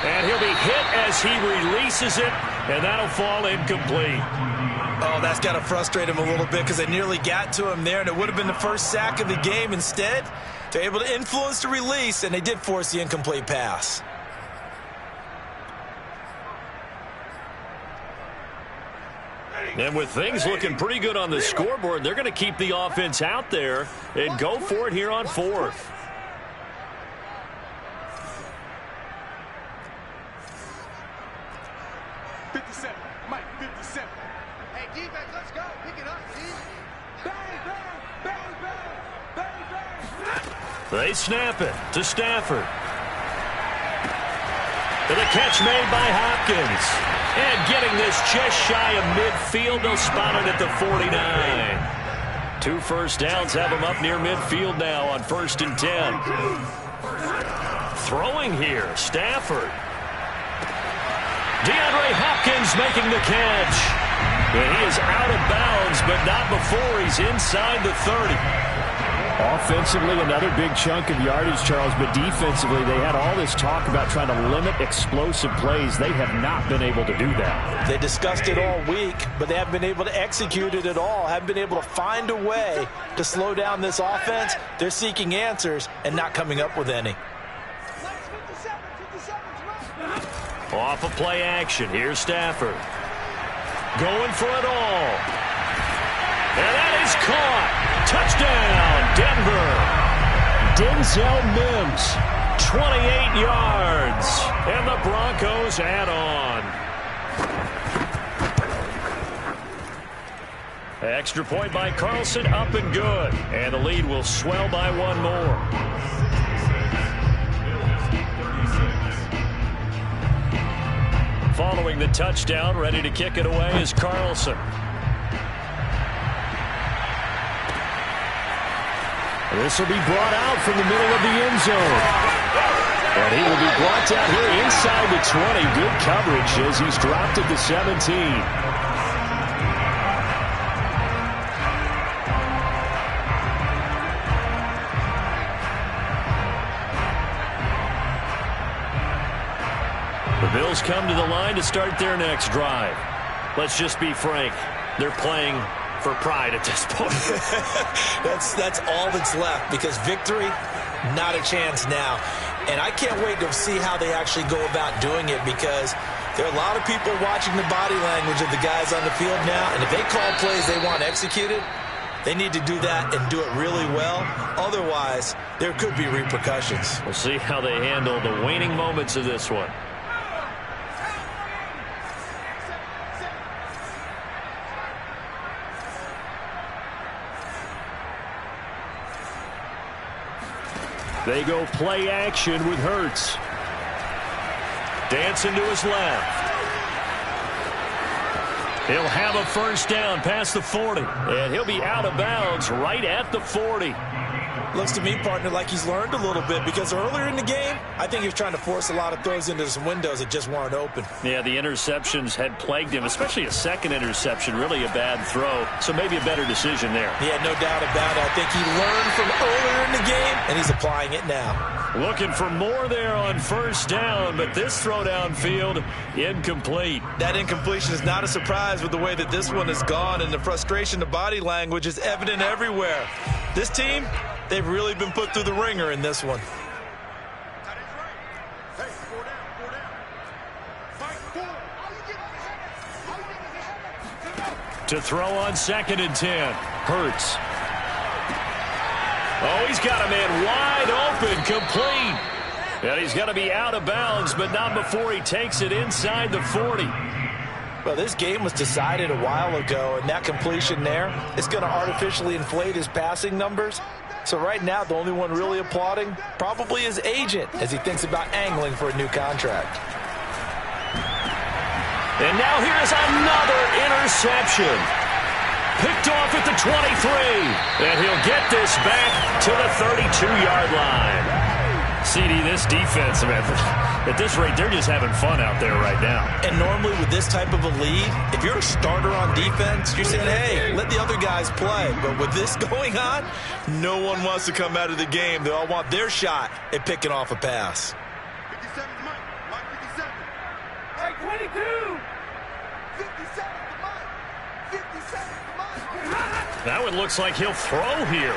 And he'll be hit as he releases it And that'll fall incomplete. Oh, that's got to frustrate him a little bit because they nearly got to him there, and it would have been the first sack of the game. Instead, they're able to influence the release, and they did force the incomplete pass. And with things looking pretty good on the scoreboard, they're going to keep the offense out there and go for it here on fourth. They snap it to Stafford. And the catch made by Hopkins. And getting this just shy of midfield, they'll spot it at the 49. 2 first downs have them up near midfield now on 1st and 10. Throwing here, Stafford. DeAndre Hopkins making the catch. And he is out of bounds, but not before he's inside the 30. Offensively, another big chunk of yardage, Charles, but defensively, they had all this talk about trying to limit explosive plays. They have not been able to do that. They discussed it all week, but they haven't been able to execute it at all, haven't been able to find a way to slow down this offense. They're seeking answers and not coming up with any. Off of play action, here's Stafford. Going for it all. And that is caught. Touchdown, Denver. Denzel Mims, 28 yards. And the Broncos add on. Extra point by Carlson, up and good. And the lead will swell by 1 more. Following the touchdown, ready to kick it away is Carlson. This will be brought out from the middle of the end zone. And he will be brought down here inside the 20. Good coverage as he's dropped at the 17. The Bills come to the line to start their next drive. Let's just be frank. They're playing for pride at this point. That's all that's left, because victory, not a chance now. And I can't wait to see how they actually go about doing it, because there are a lot of people watching the body language of the guys on the field now, and if they call plays they want executed, they need to do that and do it really well. Otherwise, there could be repercussions. We'll see how they handle the waning moments of this one. They go play action with Hurts. Dancing to his left. He'll have a first down past the 40. And he'll be out of bounds right at the 40. Looks to me, partner, like he's learned a little bit, because earlier in the game, I think he was trying to force a lot of throws into some windows that just weren't open. Yeah, the interceptions had plagued him, especially a second interception, really a bad throw. So maybe a better decision there. Yeah, no doubt about it. I think he learned from earlier in the game, and he's applying it now. Looking for more there on first down, but this throw downfield, incomplete. That incompletion is not a surprise with the way that this one has gone, and the frustration, the body language is evident everywhere. This team, they've really been put through the ringer in this one. To throw on 2nd and 10. Hurts. Oh, he's got a man wide open, complete. And he's got to be out of bounds, but not before he takes it inside the 40. Well, this game was decided a while ago, and that completion there is going to artificially inflate his passing numbers. So right now, the only one really applauding probably his agent as he thinks about angling for a new contract. And now here's another interception. Picked off at the 23. And he'll get this back to the 32-yard line. CD, this defense, man, at this rate, they're just having fun out there right now. And normally with this type of a lead, if you're a starter on defense, you're saying, hey, let the other guys play. But with this going on, no one wants to come out of the game. They all want their shot at picking off a pass. 57, Mike 57. Hey, 22. Now it looks like he'll throw here.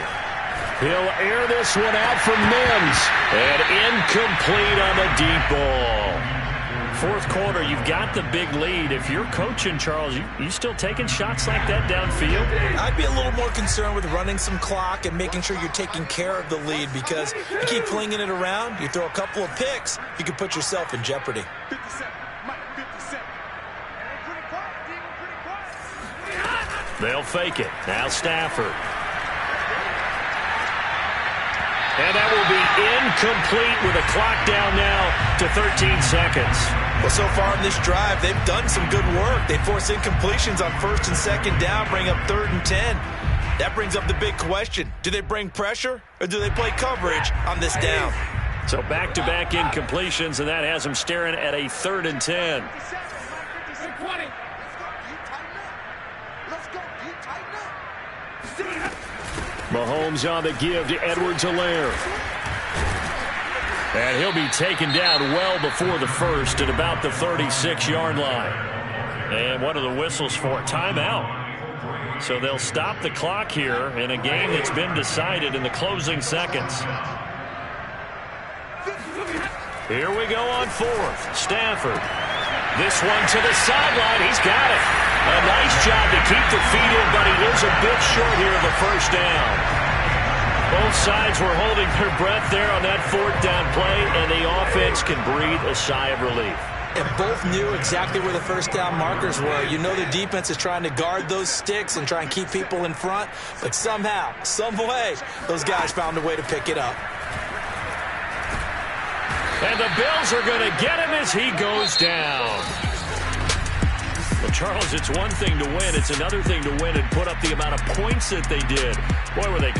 He'll air this one out for Mims. And incomplete on the deep ball. Fourth quarter, you've got the big lead. If you're coaching, Charles, you still taking shots like that downfield? I'd be a little more concerned with running some clock and making sure you're taking care of the lead, because you keep flinging it around, you throw a couple of picks, you could put yourself in jeopardy. 57, Mike, 57. Pretty quiet, D, pretty quiet. They'll fake it. Now Stafford. And that will be incomplete with a clock down now to 13 seconds. Well, so far in this drive, they've done some good work. They force incompletions on first and second down, bring up 3rd and 10. That brings up the big question. Do they bring pressure, or do they play coverage on this down? So back-to-back incompletions, and that has them staring at a 3rd and 10. Mahomes on the give to Edwards-Helaire. And he'll be taken down well before the first at about the 36-yard line. And what are the whistles for? Timeout. So they'll stop the clock here in a game that's been decided in the closing seconds. Here we go on 4th. Stafford. This one to the sideline. He's got it. A nice job to keep the feet in, but he is a bit short here of the first down. Both sides were holding their breath there on that 4th down play, and the offense can breathe a sigh of relief. And both knew exactly where the first down markers were. You know the defense is trying to guard those sticks and try and keep people in front, but somehow, some way, those guys found a way to pick it up. And the Bills are going to get him as he goes down. Well, Charles, it's one thing to win. It's another thing to win and put up the amount of points that they did. Boy, were they